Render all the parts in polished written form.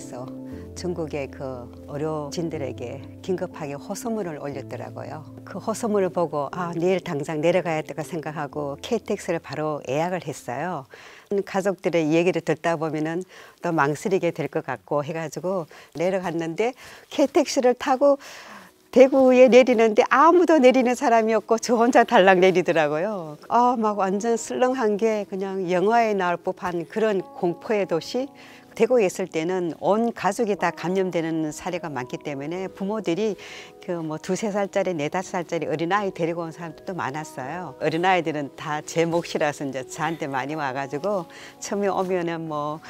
대구에서 전국의 그 의료진들에게 긴급하게 호소문을 올렸더라고요. 그 호소문을 보고 내일 당장 내려가야겠다 생각하고 KTX를 바로 예약을 했어요. 가족들의 얘기를 듣다 보면은 또 망설이게 될 것 같고 해가지고 내려갔는데 KTX를 타고 대구에 내리는데 아무도 내리는 사람이 없고 저 혼자 달랑 내리더라고요. 막 완전 슬렁한 게 그냥 영화에 나올 법한 그런 공포의 도시. 대구에 있을 때는 온 가족이 다 감염되는 사례가 많기 때문에 부모들이 그 뭐 2, 3살짜리, 4, 5살짜리 어린아이 데리고 온 사람들도 많았어요. 어린아이들은 다 제 몫이라서 이제 저한테 많이 와가지고 처음에 오면은 뭐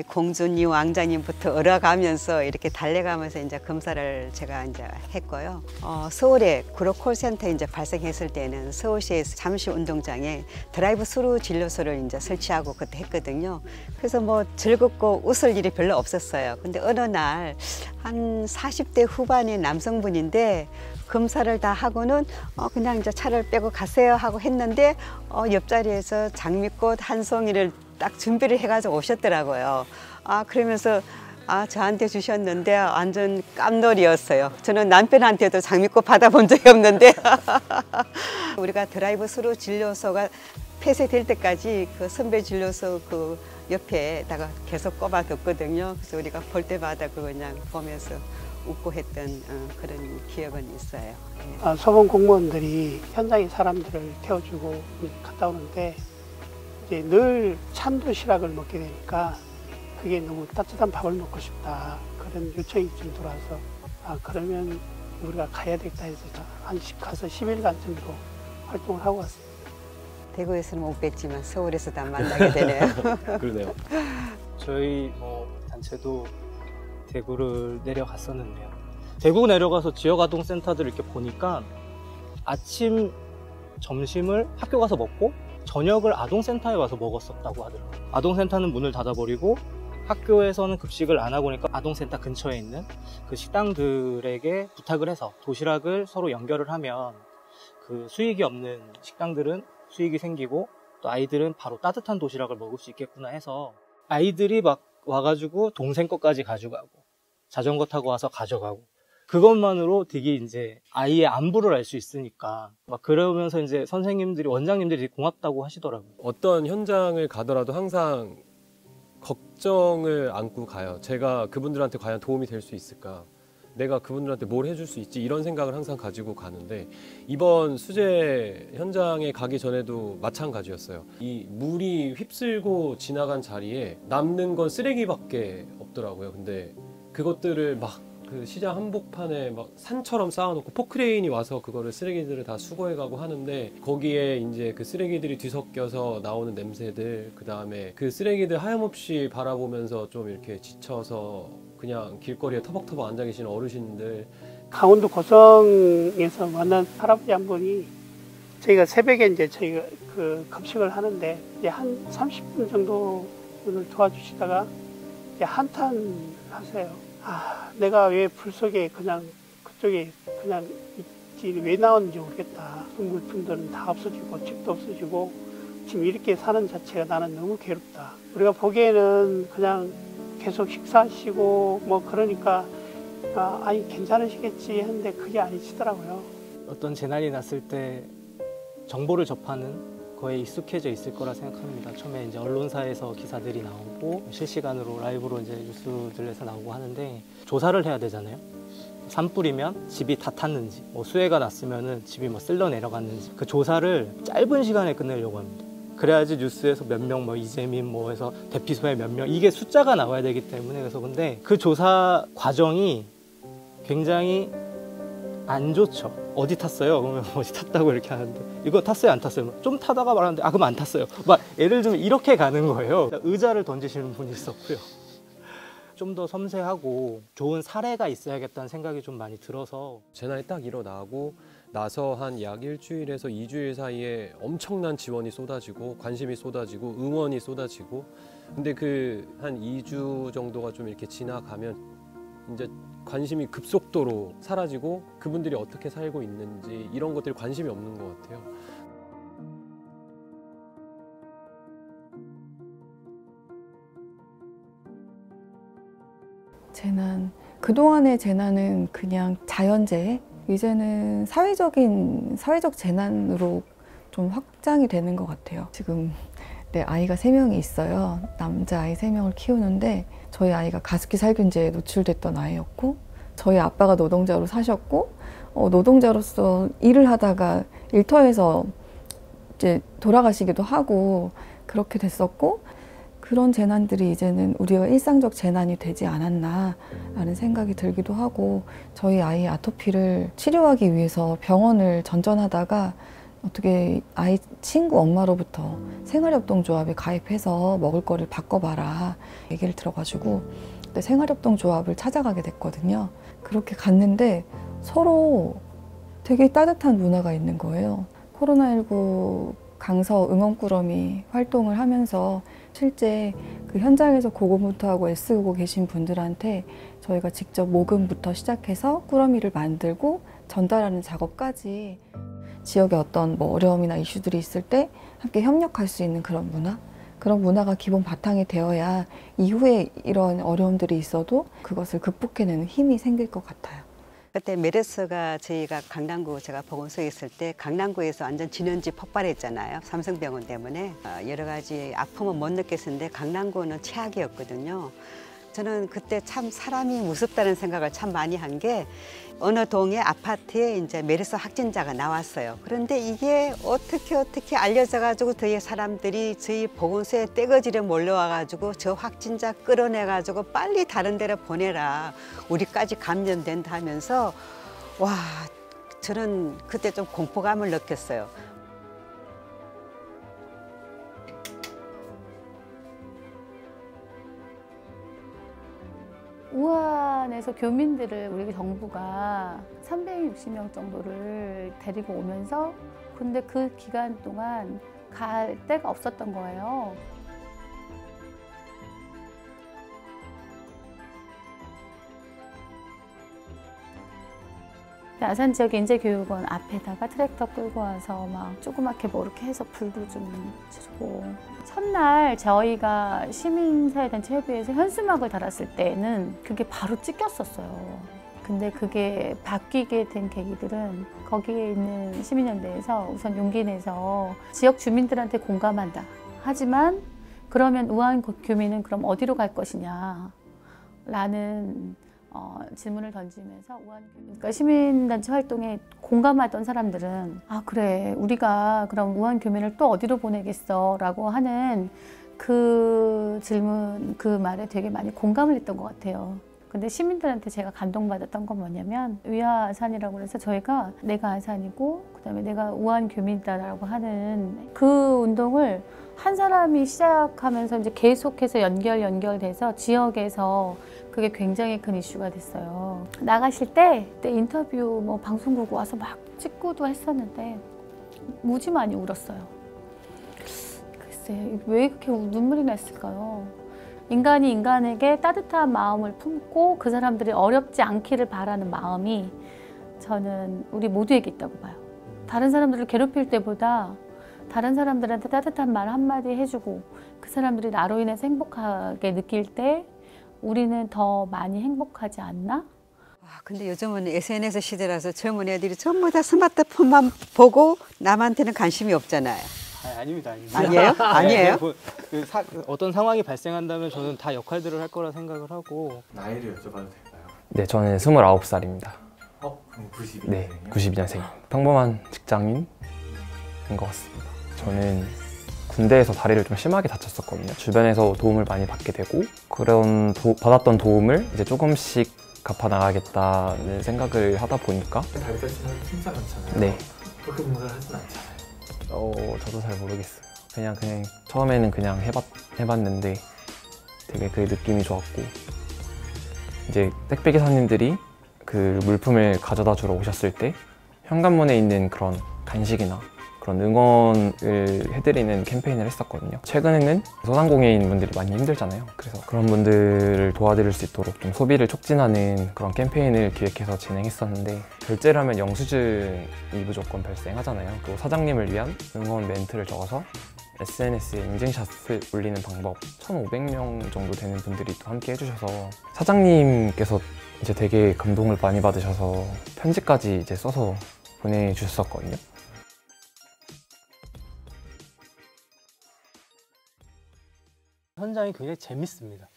공주님, 왕자님부터 얼어가면서 이렇게 달래가면서 이제 검사를 제가 이제 했고요. 서울에 구로콜센터 이제 발생했을 때는 서울시에서 잠실운동장에 드라이브 스루 진료소를 이제 설치하고 그때 했거든요. 그래서 뭐 즐겁고 웃을 일이 별로 없었어요. 근데 어느 날 한 40대 후반의 남성분인데 검사를 다 하고는 그냥 이제 차를 빼고 가세요 하고 했는데 옆자리에서 장미꽃 한 송이를 딱 준비를 해가지고 오셨더라고요. 그러면서 저한테 주셨는데 완전 깜놀이었어요. 저는 남편한테도 장미꽃 받아본 적이 없는데 우리가 드라이브 스루 진료소가 폐쇄될 때까지 그 선배 진료소 그 옆에다가 계속 꼽아뒀거든요. 그래서 우리가 볼 때마다 그거 그냥 보면서 웃고 했던 그런 기억은 있어요. 소방 공무원들이 현장에 사람들을 태워주고 갔다 오는데 이제 늘 찬 도시락을 먹게 되니까 그게 너무 따뜻한 밥을 먹고 싶다 그런 요청이 좀 들어와서 그러면 우리가 가야 되겠다 해서 가서 10일간 정도 활동을 하고 왔습니다. 대구에서는 못 뵀지만 서울에서도 안 만나게 되네요. 그러네요. 저희 단체도 대구를 내려갔었는데요. 대구 내려가서 지역아동센터들 이렇게 보니까 아침, 점심을 학교 가서 먹고 저녁을 아동센터에 와서 먹었었다고 하더라고요. 아동센터는 문을 닫아버리고 학교에서는 급식을 안 하고 그러니까 아동센터 근처에 있는 그 식당들에게 부탁을 해서 도시락을 서로 연결을 하면 그 수익이 없는 식당들은 수익이 생기고 또 아이들은 바로 따뜻한 도시락을 먹을 수 있겠구나 해서 아이들이 막 와가지고 동생 것까지 가져가고 자전거 타고 와서 가져가고 그것만으로 되게 이제 아이의 안부를 알 수 있으니까 막 그러면서 이제 선생님들이 원장님들이 되게 고맙다고 하시더라고요. 어떤 현장을 가더라도 항상 걱정을 안고 가요. 제가 그분들한테 과연 도움이 될 수 있을까? 내가 그분들한테 뭘 해줄 수 있지? 이런 생각을 항상 가지고 가는데 이번 수재 현장에 가기 전에도 마찬가지였어요. 이 물이 휩쓸고 지나간 자리에 남는 건 쓰레기밖에 없더라고요. 근데 그것들을 막 그 시장 한복판에 막 산처럼 쌓아놓고 포크레인이 와서 그거를 쓰레기들을 다 수거해가고 하는데 거기에 이제 그 쓰레기들이 뒤섞여서 나오는 냄새들 그 다음에 그 쓰레기들 하염없이 바라보면서 좀 이렇게 지쳐서 그냥 길거리에 터벅터벅 앉아 계시는 어르신들. 강원도 고성에서 만난 할아버지 한 분이 저희가 새벽에 이제 저희가 그 급식을 하는데 이제 한 30분 정도를 도와주시다가 이제 한탄 하세요. 내가 왜 불 속에 그냥 그쪽에 그냥 있지 왜 나왔는지 모르겠다. 그 물품들은 다 없어지고 집도 없어지고 지금 이렇게 사는 자체가 나는 너무 괴롭다. 우리가 보기에는 그냥 계속 식사하시고 뭐 그러니까 아니 괜찮으시겠지 했는데 그게 아니시더라고요. 어떤 재난이 났을 때 정보를 접하는 거에 익숙해져 있을 거라 생각합니다. 처음에 이제 언론사에서 기사들이 나오고 실시간으로 라이브로 이제 뉴스들에서 나오고 하는데 조사를 해야 되잖아요. 산불이면 집이 다 탔는지, 수해가 났으면은 집이 뭐 쓸려 내려갔는지 그 조사를 짧은 시간에 끝내려고 합니다. 그래야지 뉴스에서 몇 명, 이재민 해서 대피소에 몇 명 이게 숫자가 나와야 되기 때문에 그래서 근데 그 조사 과정이 굉장히 안 좋죠. 어디 탔어요? 그러면 어디 탔다고 이렇게 하는데 이거 탔어요? 안 탔어요? 좀 타다가 말하는데 그럼 안 탔어요. 막 예를 들면 이렇게 가는 거예요. 의자를 던지시는 분이 있었고요. 좀 더 섬세하고 좋은 사례가 있어야겠다는 생각이 좀 많이 들어서 재난이 딱 일어나고 나서 한 약 일주일에서 2주일 사이에 엄청난 지원이 쏟아지고 관심이 쏟아지고 응원이 쏟아지고 근데 그 한 2주 정도가 좀 이렇게 지나가면 이제 관심이 급속도로 사라지고 그분들이 어떻게 살고 있는지 이런 것들이 관심이 없는 것 같아요. 재난, 그동안의 재난은 그냥 자연재해, 이제는 사회적 재난으로 좀 확장이 되는 것 같아요. 지금 내 아이가 3명이 있어요. 남자아이 3명을 키우는데 저희 아이가 가습기 살균제에 노출됐던 아이였고, 저희 아빠가 노동자로 사셨고, 노동자로서 일을 하다가 일터에서 이제 돌아가시기도 하고 그렇게 됐었고, 그런 재난들이 이제는 우리가 일상적 재난이 되지 않았나 라는 생각이 들기도 하고, 저희 아이 아토피를 치료하기 위해서 병원을 전전하다가 어떻게 아이 친구 엄마로부터 생활협동조합에 가입해서 먹을 거를 바꿔봐라 얘기를 들어가지고 그때 생활협동조합을 찾아가게 됐거든요. 그렇게 갔는데 서로 되게 따뜻한 문화가 있는 거예요. 코로나19 강서 응원꾸러미 활동을 하면서 실제 그 현장에서 고군분투하고 애쓰고 계신 분들한테 저희가 직접 모금부터 시작해서 꾸러미를 만들고 전달하는 작업까지, 지역에 어떤 어려움이나 이슈들이 있을 때 함께 협력할 수 있는 그런 문화가 기본 바탕이 되어야 이후에 이런 어려움들이 있어도 그것을 극복해내는 힘이 생길 것 같아요. 그때 메르스가 저희가 강남구 제가 보건소에 있을 때 강남구에서 완전 진원지 폭발했잖아요. 삼성병원 때문에 여러 가지 아픔은 못 느꼈었는데 강남구는 최악이었거든요. 저는 그때 참 사람이 무섭다는 생각을 참 많이 한 게, 어느 동의 아파트에 이제 메르스 확진자가 나왔어요. 그런데 이게 어떻게 알려져가지고 저희 사람들이 저희 보건소에 떼거지를 몰려와가지고 저 확진자 끌어내가지고 빨리 다른 데로 보내라, 우리까지 감염된다 하면서, 와, 저는 그때 좀 공포감을 느꼈어요. 우한에서 교민들을 우리 정부가 360명 정도를 데리고 오면서, 근데 그 기간 동안 갈 데가 없었던 거예요. 아산 지역 인재교육원 앞에다가 트랙터 끌고 와서 막 조그맣게 이렇게 해서 불도 좀 주고, 첫날 저희가 시민사회단체 협의회에서 현수막을 달았을 때는 그게 바로 찍혔었어요. 근데 그게 바뀌게 된 계기들은 거기에 있는 시민연대에서 우선 용기 내서 지역 주민들한테 공감한다. 하지만 그러면 우한 교민은 그럼 어디로 갈 것이냐 라는 질문을 던지면서 그러니까 시민단체 활동에 공감하던 사람들은 그래, 우리가 그럼 우한 교민을 또 어디로 보내겠어 라고 하는 그 질문, 그 말에 되게 많이 공감을 했던 것 같아요. 근데 시민들한테 제가 감동받았던 건 뭐냐면, 위아 아산이라고 해서 저희가 내가 아산이고 그다음에 내가 우한 교민이다라고 하는 그 운동을 한 사람이 시작하면서 이제 계속해서 연결돼서 지역에서 그게 굉장히 큰 이슈가 됐어요. 나가실 때 그때 인터뷰 방송국 와서 막 찍고도 했었는데 무지 많이 울었어요. 글쎄, 왜 그렇게 눈물이 났을까요? 인간이 인간에게 따뜻한 마음을 품고 그 사람들이 어렵지 않기를 바라는 마음이 저는 우리 모두에게 있다고 봐요. 다른 사람들을 괴롭힐 때보다 다른 사람들한테 따뜻한 말 한마디 해주고 그 사람들이 나로 인해서 행복하게 느낄 때 우리는 더 많이 행복하지 않나? 근데 요즘은 SNS 시대라서 젊은 애들이 전부 다 스마트폰만 보고 남한테는 관심이 없잖아요. 아닙니다. 아니에요? 아니에요? 어떤 상황이 발생한다면 저는 다 역할들을 할 거라 생각을 하고. 나이를 여쭤봐도 될까요? 네, 저는 29살입니다. 그럼 92년생이요? 네, 92년생. 평범한 직장인인 것 같습니다. 저는 군대에서 다리를 좀 심하게 다쳤었거든요. 주변에서 도움을 많이 받게 되고, 그런 받았던 도움을 이제 조금씩 갚아나가겠다는 생각을 하다 보니까. 다리 다치면 힘싸 많잖아요. 네. 그렇게 생각을 하진 않잖아요. 저도 잘 모르겠어요. 그냥 처음에는 그냥 해봤는데 되게 그 느낌이 좋았고, 이제 택배 기사님들이 그 물품을 가져다 주러 오셨을 때 현관문에 있는 그런 간식이나 그런 응원을 해드리는 캠페인을 했었거든요. 최근에는 소상공인 분들이 많이 힘들잖아요. 그래서 그런 분들을 도와드릴 수 있도록 좀 소비를 촉진하는 그런 캠페인을 기획해서 진행했었는데, 결제를 하면 영수증이 무조건 발생하잖아요. 또 사장님을 위한 응원 멘트를 적어서 SNS에 인증샷을 올리는 방법 1,500명 정도 되는 분들이 또 함께 해주셔서 사장님께서 이제 되게 감동을 많이 받으셔서 편지까지 이제 써서 보내주셨었거든요. 현장이 굉장히 재밌습니다.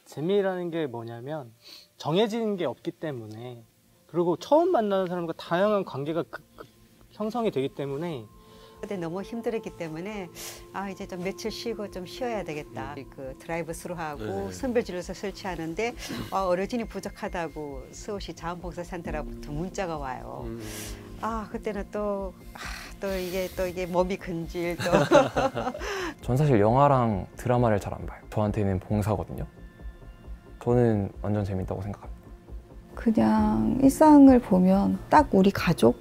재미라는 게 뭐냐면 정해진 게 없기 때문에, 그리고 처음 만나는 사람과 다양한 관계가 형성이 되기 때문에 그때 너무 힘들었기 때문에 아 이제 좀 며칠 쉬고 좀 쉬어야 되겠다. 그 드라이브 스루하고 선별진료소 설치하는데 의료진이 부족하다고 서울시 자원봉사센터로부터 문자가 와요. 아 그때는 또 이게 몸이 근질 또. 전 사실 영화랑 드라마를 잘 안 봐요. 저한테는 봉사거든요. 저는 완전 재밌다고 생각합니다. 그냥 일상을 보면 딱 우리 가족,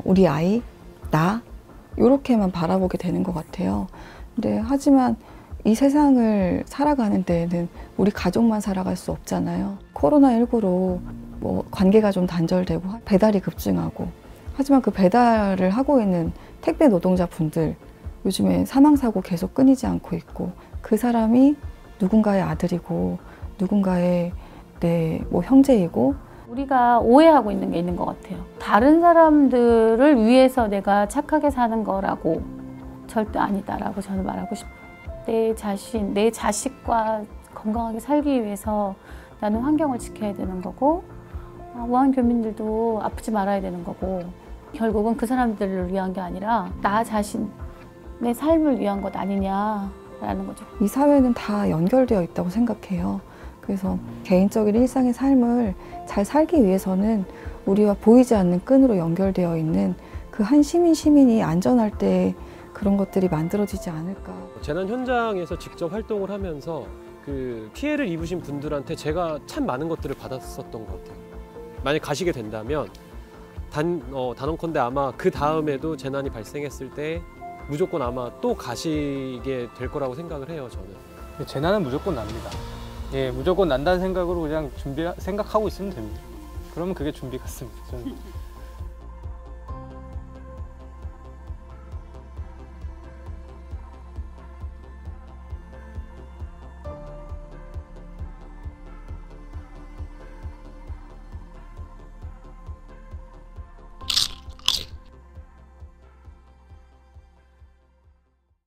우리 아이, 나 이렇게만 바라보게 되는 것 같아요. 근데 하지만 이 세상을 살아가는 데에는 우리 가족만 살아갈 수 없잖아요. 코로나19로 뭐 관계가 좀 단절되고 배달이 급증하고, 하지만 그 배달을 하고 있는 택배 노동자분들 요즘에 사망사고 계속 끊이지 않고 있고, 그 사람이 누군가의 아들이고 누군가의 내 뭐 형제이고. 우리가 오해하고 있는 게 있는 것 같아요. 다른 사람들을 위해서 내가 착하게 사는 거라고 절대 아니다라고 저는 말하고 싶어요. 내 자신, 내 자식과 건강하게 살기 위해서 나는 환경을 지켜야 되는 거고, 우한 교민들도 아프지 말아야 되는 거고, 결국은 그 사람들을 위한 게 아니라 나 자신, 내 삶을 위한 것 아니냐라는 거죠. 이 사회는 다 연결되어 있다고 생각해요. 그래서 개인적인 일상의 삶을 잘 살기 위해서는 우리와 보이지 않는 끈으로 연결되어 있는 그 한 시민이 안전할 때 그런 것들이 만들어지지 않을까. 재난 현장에서 직접 활동을 하면서 그 피해를 입으신 분들한테 제가 참 많은 것들을 받았었던 것 같아요. 만약 가시게 된다면 단언컨대 아마 그 다음에도 재난이 발생했을 때 무조건 아마 또 가시게 될 거라고 생각을 해요, 저는. 재난은 무조건 납니다. 예, 무조건 난다는 생각으로 그냥 생각하고 있으면 됩니다. 그러면 그게 준비 같습니다, 저는.